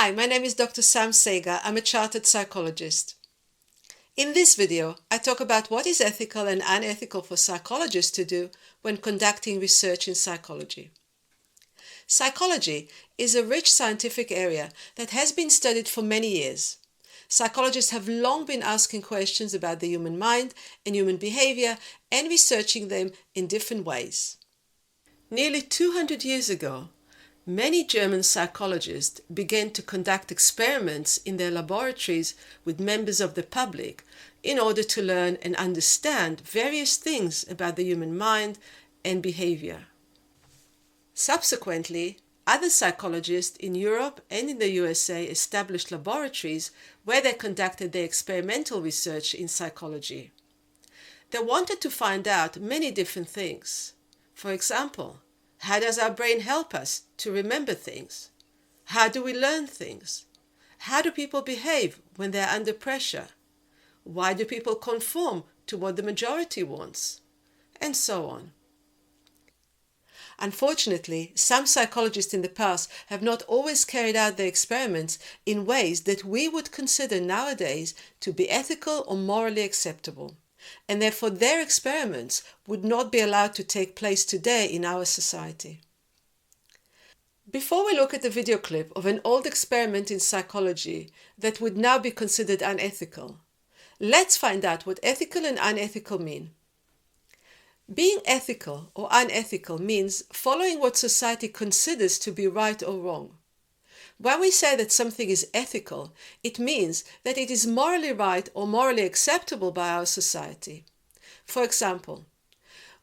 Hi, my name is Dr. Sam Sagar. I'm a chartered psychologist. In this video, I talk about what is ethical and unethical for psychologists to do when conducting research in psychology. Psychology is a rich scientific area that has been studied for many years. Psychologists have long been asking questions about the human mind and human behavior and researching them in different ways. Nearly 200 years ago, many German psychologists began to conduct experiments in their laboratories with members of the public in order to learn and understand various things about the human mind and behavior. Subsequently, other psychologists in Europe and in the USA established laboratories where they conducted their experimental research in psychology. They wanted to find out many different things. For example, how does our brain help us to remember things? How do we learn things? How do people behave when they are under pressure? Why do people conform to what the majority wants? And so on. Unfortunately, some psychologists in the past have not always carried out their experiments in ways that we would consider nowadays to be ethical or morally acceptable, and therefore their experiments would not be allowed to take place today in our society. Before we look at the video clip of an old experiment in psychology that would now be considered unethical, let's find out what ethical and unethical mean. Being ethical or unethical means following what society considers to be right or wrong. When we say that something is ethical, it means that it is morally right or morally acceptable by our society. For example,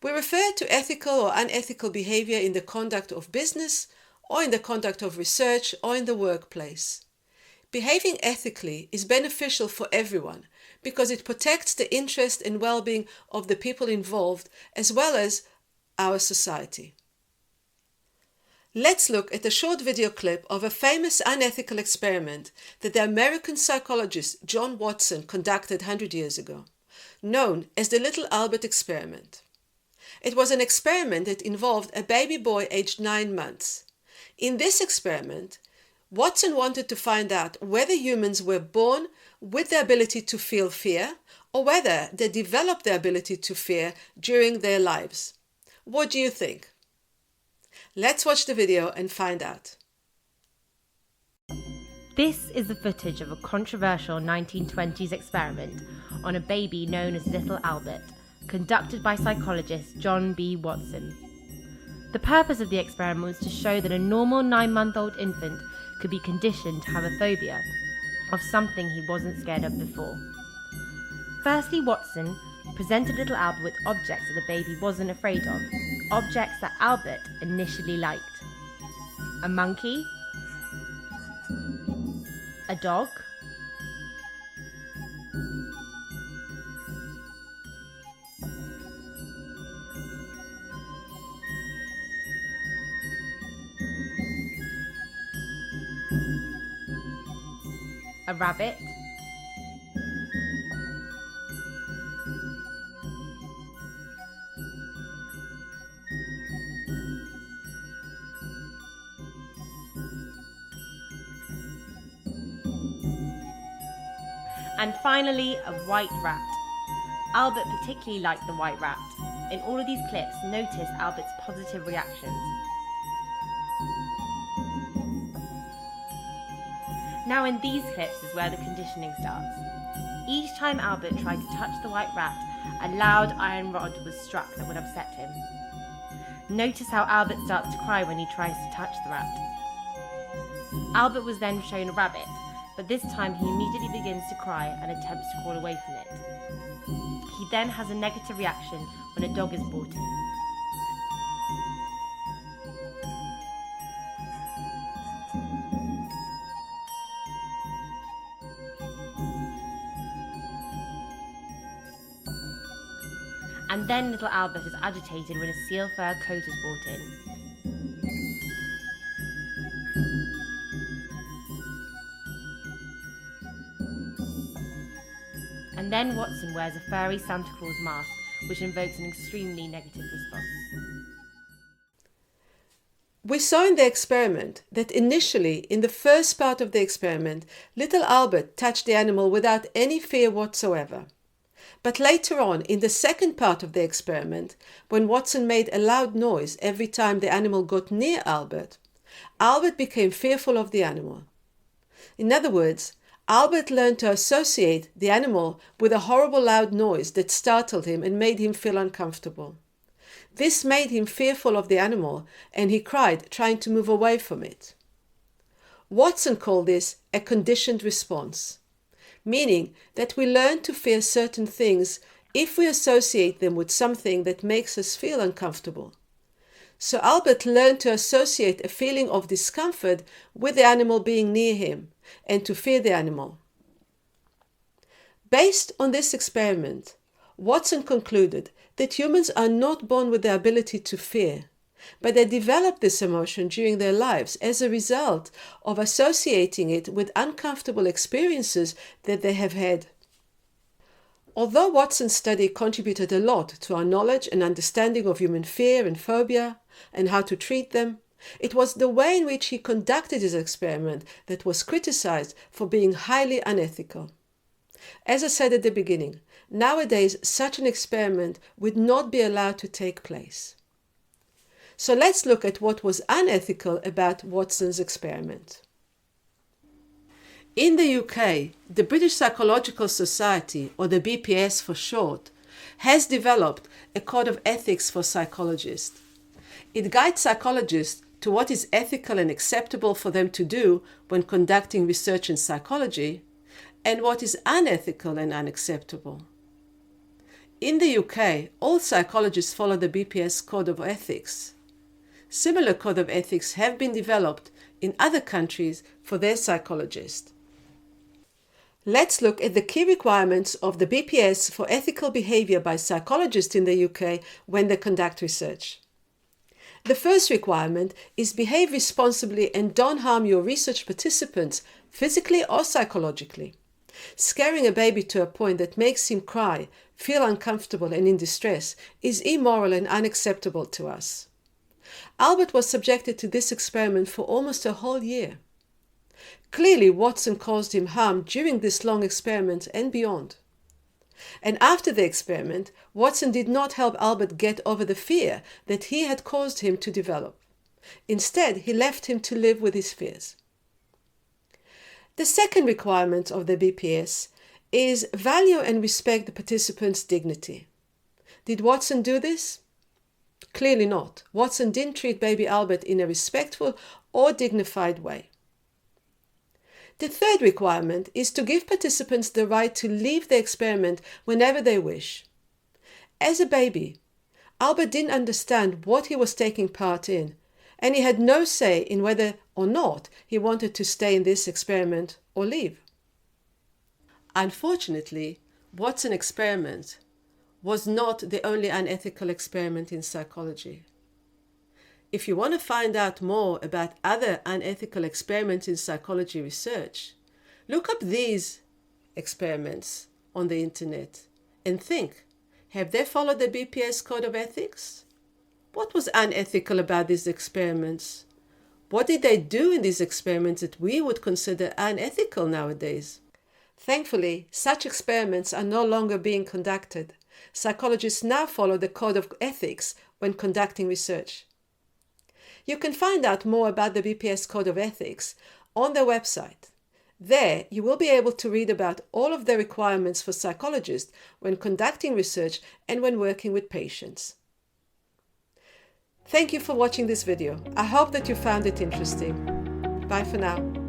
we refer to ethical or unethical behavior in the conduct of business, or in the conduct of research, or in the workplace. Behaving ethically is beneficial for everyone because it protects the interest and well-being of the people involved as well as our society. Let's look at a short video clip of a famous unethical experiment that the American psychologist John Watson conducted 100 years ago, known as the Little Albert experiment. It was an experiment that involved a baby boy aged 9 months. In this experiment, Watson wanted to find out whether humans were born with the ability to feel fear or whether they developed the ability to fear during their lives. What do you think? Let's watch the video and find out. This is the footage of a controversial 1920s experiment on a baby known as Little Albert, conducted by psychologist John B. Watson. The purpose of the experiment was to show that a normal 9-month-old infant could be conditioned to have a phobia of something he wasn't scared of before. Firstly, Watson presented little Albert with objects that the baby wasn't afraid of, objects that Albert initially liked. A monkey, a dog, a rabbit, and finally a white rat. Albert particularly liked the white rat. In all of these clips, notice Albert's positive reactions. Now in these clips is where the conditioning starts. Each time Albert tried to touch the white rat, a loud iron rod was struck that would upset him. Notice how Albert starts to cry when he tries to touch the rat. Albert was then shown a rabbit, but this time he immediately begins to cry and attempts to crawl away from it. He then has a negative reaction when a dog is brought in. And then little Albert is agitated when a seal fur coat is brought in. And then Watson wears a furry Santa Claus mask, which invokes an extremely negative response. We saw in the experiment that initially, in the first part of the experiment, little Albert touched the animal without any fear whatsoever. But later on, in the second part of the experiment, when Watson made a loud noise every time the animal got near Albert, Albert became fearful of the animal. In other words, Albert learned to associate the animal with a horrible loud noise that startled him and made him feel uncomfortable. This made him fearful of the animal, and he cried, trying to move away from it. Watson called this a conditioned response, meaning that we learn to fear certain things if we associate them with something that makes us feel uncomfortable. So Albert learned to associate a feeling of discomfort with the animal being near him and to fear the animal. Based on this experiment, Watson concluded that humans are not born with the ability to fear, but they develop this emotion during their lives as a result of associating it with uncomfortable experiences that they have had. Although Watson's study contributed a lot to our knowledge and understanding of human fear and phobia and how to treat them, it was the way in which he conducted his experiment that was criticized for being highly unethical. As I said at the beginning, nowadays such an experiment would not be allowed to take place. So let's look at what was unethical about Watson's experiment. In the UK, the British Psychological Society, or the BPS for short, has developed a code of ethics for psychologists. It guides psychologists to what is ethical and acceptable for them to do when conducting research in psychology, and what is unethical and unacceptable. In the UK, all psychologists follow the BPS Code of Ethics. Similar code of ethics have been developed in other countries for their psychologists. Let's look at the key requirements of the BPS for ethical behavior by psychologists in the UK when they conduct research. The first requirement is behave responsibly and don't harm your research participants physically or psychologically. Scaring a baby to a point that makes him cry, feel uncomfortable and in distress is immoral and unacceptable to us. Albert was subjected to this experiment for almost a whole year. Clearly, Watson caused him harm during this long experiment and beyond. And after the experiment, Watson did not help Albert get over the fear that he had caused him to develop. Instead, he left him to live with his fears. The second requirement of the BPS is value and respect the participant's dignity. Did Watson do this? Clearly not. Watson didn't treat baby Albert in a respectful or dignified way. The third requirement is to give participants the right to leave the experiment whenever they wish. As a baby, Albert didn't understand what he was taking part in, and he had no say in whether or not he wanted to stay in this experiment or leave. Unfortunately, Watson's experiment was not the only unethical experiment in psychology. If you want to find out more about other unethical experiments in psychology research, look up these experiments on the internet and think, have they followed the BPS Code of Ethics? What was unethical about these experiments? What did they do in these experiments that we would consider unethical nowadays? Thankfully, such experiments are no longer being conducted. Psychologists now follow the Code of Ethics when conducting research. You can find out more about the BPS Code of Ethics on their website. There, you will be able to read about all of the requirements for psychologists when conducting research and when working with patients. Thank you for watching this video. I hope that you found it interesting. Bye for now.